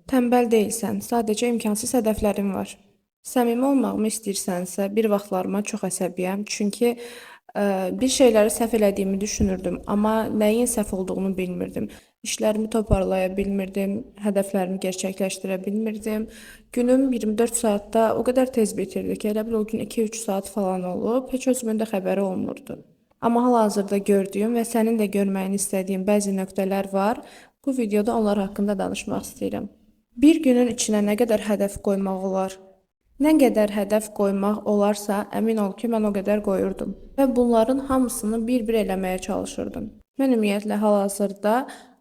Tənbəl deyilsən, sadəcə imkansız hədəflərin var. Səmimi olmağımı istəyirsənsə, bir vaxtlarıma çox əsəbiyəm, çünki bir şeyləri səhv elədiyimi düşünürdüm, amma nəyin səhv olduğunu bilmirdim. İşlərimi toparlaya bilmirdim, hədəflərimi gerçəkləşdirə bilmirdim. Günüm 24 saatda o qədər tez bitirdi ki, elə bil o gün 2-3 saat falan olub, heç özümün də xəbəri olmurdu. Amma hal-hazırda gördüyüm və sənin də görməyini istədiyim bəzi nöqtələr var. Bu videoda onlar haqqında danışmaq istəyirəm. Bir günün içinə nə qədər hədəf qoymaq olar? Nə qədər hədəf qoymaq olarsa, əmin ol ki, mən o qədər qoyurdum. Və bunların hamısını bir-bir eləməyə çalışırdım. Mən ümumiyyətlə hal-hazırda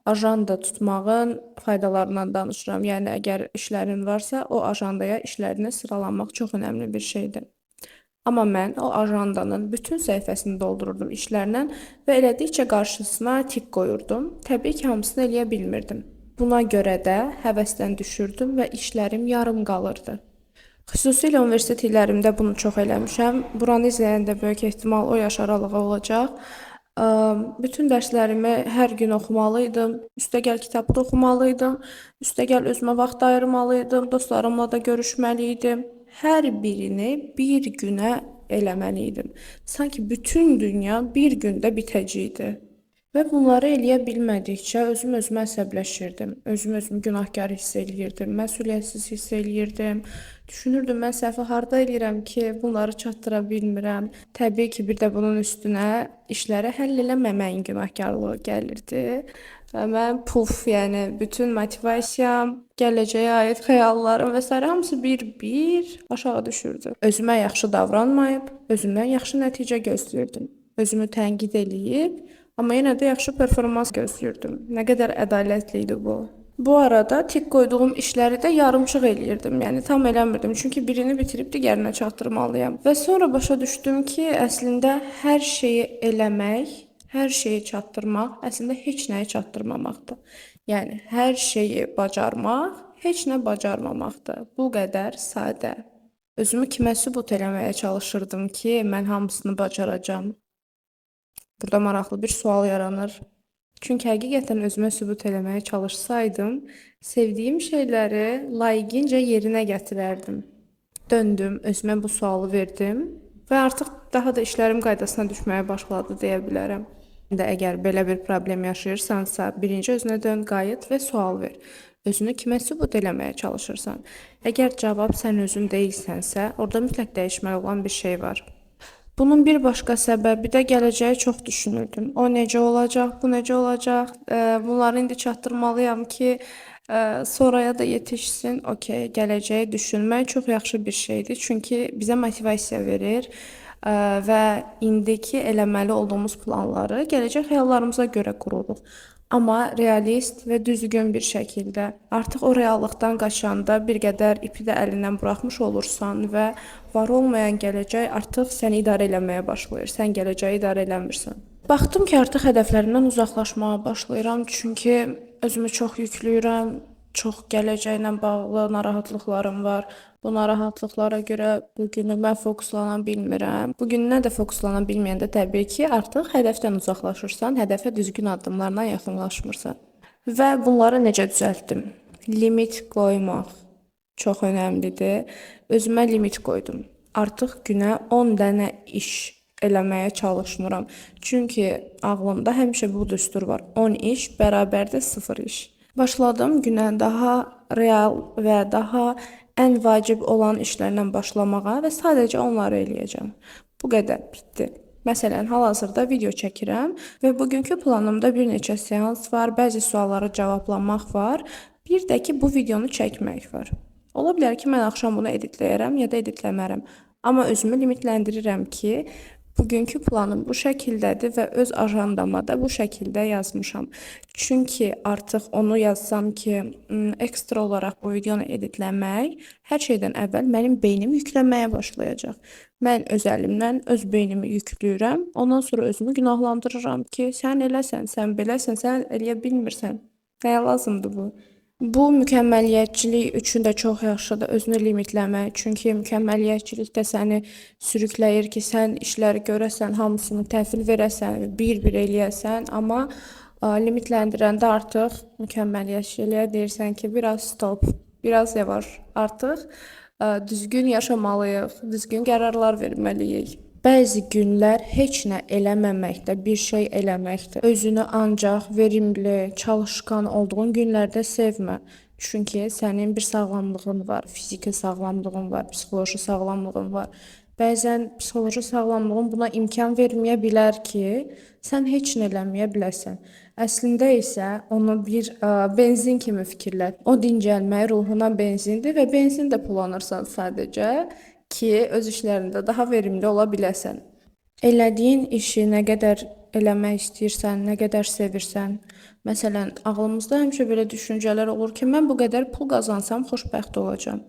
ajanda tutmağın faydalarından danışıram. Yəni, əgər işlərin varsa, o ajandaya işlərini sıralamaq çox önəmli bir şeydir. Amma mən o ajandanın bütün səhifəsini doldururdum işlərlə və elədikcə qarşısına tik qoyurdum. Təbii ki, hamısını eləyə bilmirdim. Buna görə də həvəsdən düşürdüm və işlərim yarım qalırdı. Xüsusilə universitet illərimdə bunu çox eləmişəm. Buranı izləyəndə böyük ehtimal o yaş aralığı olacaq. Bütün dərslərimi hər gün oxumalıydım. Üstəgəl kitab da oxumalıydım. Üstəgəl özümə vaxt ayırmalıydım. Dostlarımla da görüşməliydim. Hər birini bir günə eləməliydim. Sanki bütün dünya bir gündə bitəcəkdi. Və bunları eləyə bilmədikcə özümə əsəbləşirdim. Özümü günahkar hiss eləyirdim, məsuliyyətsiz hiss eləyirdim. Düşünürdüm, mən səhvi harda eləyirəm ki, bunları çatdıra bilmirəm. Təbii ki, bir də bunun üstünə işləri həll eləməməyin günahkarlığı gəlirdi. Və mən yəni bütün motivasiyam, gələcəyə aid xəyallarım və s. hamısı bir-bir aşağı düşürdü. Özümə yaxşı davranmayıb, özümdən yaxşı nəticə gözləyirdim. Özümü tənqid eləyib, amma yenə də yaxşı performans gözləyirdim. Nə qədər ədalətli idi bu. Bu arada tik qoyduğum işləri də yarımçıq eləyirdim. Yəni tam eləmirdim. Çünki birini bitirib digərinə çatdırmalıyam. Və sonra başa düşdüm ki, əslində hər şeyi eləmək, hər şeyi çatdırmaq əslində heç nəyi çatdırmamaqdır. Yəni hər şeyi bacarmaq heç nə bacarmamaqdır. Bu qədər sadə. Özümü kimə sübut eləməyə çalışırdım ki, mən hamısını bacaracağam. Burada maraqlı bir sual yaranır. Çünki həqiqətən özümə sübut eləməyə çalışsaydım, sevdiyim şeyləri layiqincə yerinə gətirərdim. Döndüm, özümə bu sualı verdim və artıq daha da işlərim qaydasına düşməyə başladı deyə bilərəm. Əgər belə bir problem yaşayırsansa, birinci özünə dön, qayıt və sual ver. Özünü kimə sübut eləməyə çalışırsan? Əgər cavab sən özün deyilsənsə, orada mütləq dəyişməli olan bir şey var. Bunun bir başqa səbəbi də gələcəyi çox düşünürdüm. O necə olacaq, bu necə olacaq, bunları indi çatdırmalıyam ki, sonraya da yetişsin. Okey, gələcəyi düşünmək çox yaxşı bir şeydir. Çünki bizə motivasiya verir və indiki eləməli olduğumuz planları gələcək xəyallarımıza görə qururuq. Amma realist və düzgün bir şəkildə. Artıq o reallıqdan qaçanda bir qədər ipi də əlindən buraxmış olursan və var olmayan gələcək artıq səni idarə eləməyə başlayır. Sən gələcəyi idarə eləmirsən. Baxdım ki, artıq hədəflərimdən uzaqlaşmağa başlayıram, çünki özümü çox yükləyirəm, çox gələcəklə bağlı narahatlıqlarım var. Bu narahatlıqlara görə bugünü mən fokuslana bilmirəm. Bugününə də fokuslana bilməyəndə təbii ki, artıq hədəfdən uzaqlaşırsan, hədəfə düzgün addımlarla yaxınlaşmırsan. Və bunları necə düzəltdim? Limit qoymaq çox önəmlidir. Özümə limit qoydum. Artıq günə 10 dənə iş eləməyə çalışmıram. Çünki ağlımda həmişə bu düstur var. 10 iş bərabərdir 0 iş. Başladım günə daha real və daha ən vacib olan işlərlə başlamağa və sadəcə onları eləyəcəm. Bu qədər, bitdi. Məsələn, hal-hazırda video çəkirəm və bugünkü planımda bir neçə seans var, bəzi sualları cavablamaq var, bir də ki, bu videonu çəkmək var. Ola bilər ki, mən axşam bunu editləyərəm ya da editləmərəm. Amma özümü limitlendirirəm ki, bugünkü planım bu şəkildədir və öz ajandama da bu şəkildə yazmışam. Çünki artıq onu yazsam ki, ekstra olaraq bu videonu editləmək hər şeydən əvvəl mənim beynim yükləməyə başlayacaq. Mən öz əlimdən öz beynimi yükləyirəm, ondan sonra özümü günahlandırıram ki, sən eləsən, sən beləsən, sən eləyə bilmirsən. Nəyə lazımdır bu? Bu mükəmməliyyətçilik üçün də çox yaxşıdır, özünü limitləmək. Çünki mükəmməliyyətçilik də səni sürükləyir ki, sən işləri görəsən, hamısını təhvil verəsən, bir-bir eləyəsən, amma Limitlendirəndə artıq mükəmməlliyətçiliyə deyirsən ki, biraz stop, biraz yavaş. Artıq düzgün yaşamalıyıq, düzgün qərarlar verməliyik. Bəzi günlər heç nə eləməməkdə, bir şey eləməkdə özünü ancaq verimli, çalışqan olduğun günlərdə sevmə. Çünki sənin bir sağlamlığın var, fiziki sağlamlığın var, psixoloji sağlamlığın var. Bəzən psixoloji sağlamlığın buna imkan verməyə bilər ki, sən heç nə eləməyə biləsən. Əslində isə onu bir benzin kimi fikirlə. O dincəlmək ruhuna benzindir və benzin depollanırsan sadəcə ki, öz işlərində daha verimli ola biləsən. Elədiyin işi nə qədər eləmək istəyirsən, nə qədər sevirsən. Məsələn, ağlımızda həmişə belə düşüncələr olur ki, mən bu qədər pul qazansam xoşbəxt olacağam.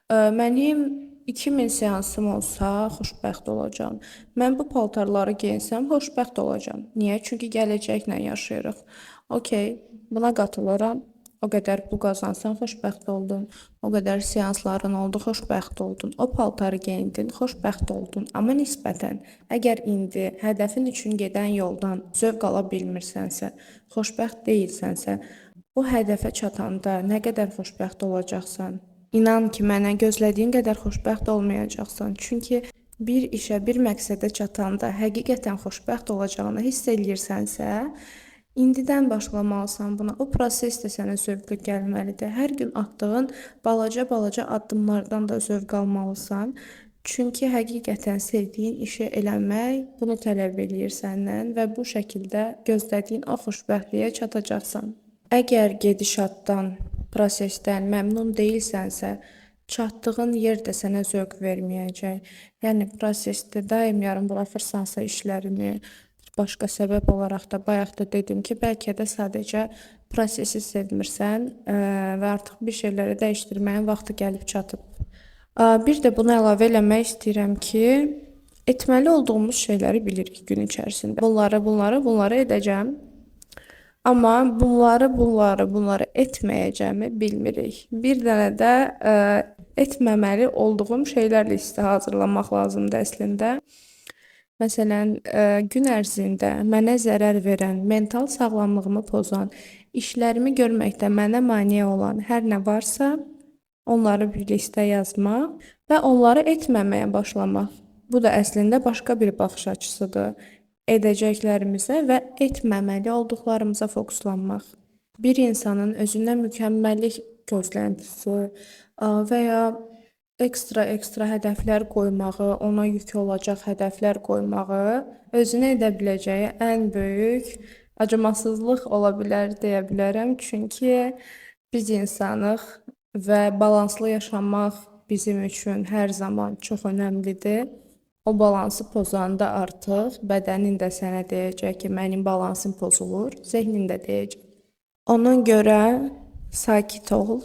Mənim 2000 seansım olsa xoşbəxt olacağam. Mən bu paltarları geyinsəm xoşbəxt olacağam. Niyə? Çünki gələcəklə yaşayırıq. Okay, buna qatılıram. O qədər pul qazansan xoşbəxt oldun. O qədər seansların oldu, xoşbəxt oldun. O paltarı geyindin, xoşbəxt oldun. Amma nisbətən, əgər indi hədəfin üçün gedən yoldan zövq ala bilmirsənsə, xoşbəxt deyilsənsə, o hədəfə çatanda nə qədər xoşbəxt olacaqsan? İnan ki, mənə gözlədiyin qədər xoşbəxt olmayacaqsan. Çünki bir işə, bir məqsədə çatanda həqiqətən xoşbəxt olacağını hiss edirsənsə, indidən başlamalısan buna. O proses də sənə zövqlü gəlməlidir. Hər gün atdığın balaca-balaca addımlardan da zövq almalısan. Çünki həqiqətən sevdiyin işi eləmək bunu tələb eləyir səndən və bu şəkildə gözlədiyin o xoşbəxtliyə çatacaqsan. Əgər gedişatdan, prosesdən məmnun deyilsənsə, çatdığın yer də sənə zövq verməyəcək. Yəni prosesdə daim yarım buraxırsansa işlərini, başqa səbəb olaraq da bayaq da dedim ki, bəlkə də sadəcə prosesi sevmirsən və artıq bir şeyləri dəyişdirməyin vaxtı gəlib çatıb. Bir də bunu əlavə eləmək istəyirəm ki, etməli olduğumuz şeyləri bilirik gün içərisində. Bunları edəcəm. Amma bunları etməyəcəmi bilmirik. Bir dənə də etməməli olduğum şeylər listi hazırlamaq lazımdır əslində. Məsələn, gün ərzində mənə zərər verən, mental sağlamlığımı pozan, işlərimi görməkdə mənə maneə olan hər nə varsa, onları bir listə yazmaq və onları etməməyə başlamaq. Bu da əslində başqa bir baxış açısıdır. Edəcəklərimizə və etməməli olduqlarımıza fokuslanmaq. Bir insanın özündən mükəmməllik gözləntisi və ya ekstra hədəflər qoymağı, ona yük olacaq hədəflər qoymağı özünə edə biləcəyi ən böyük acımasızlıq ola bilər deyə bilərəm. Çünki biz insanıq və balanslı yaşamaq bizim üçün hər zaman çox önəmlidir. O balansı pozanda artıq bədənin də sənə deyəcək ki, mənim balansım pozulur, zehnin də deyəcək. Ona görə sakit ol,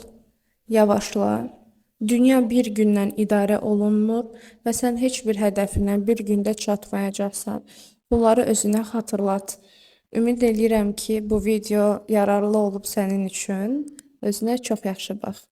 yavaşla. Dünya bir gündən idarə olunmur və sən heç bir hədəfinə bir gündə çatmayacaqsan. Bunları özünə xatırlat. Ümid edirəm ki, bu video yararlı olub sənin üçün. Özünə çox yaxşı bax.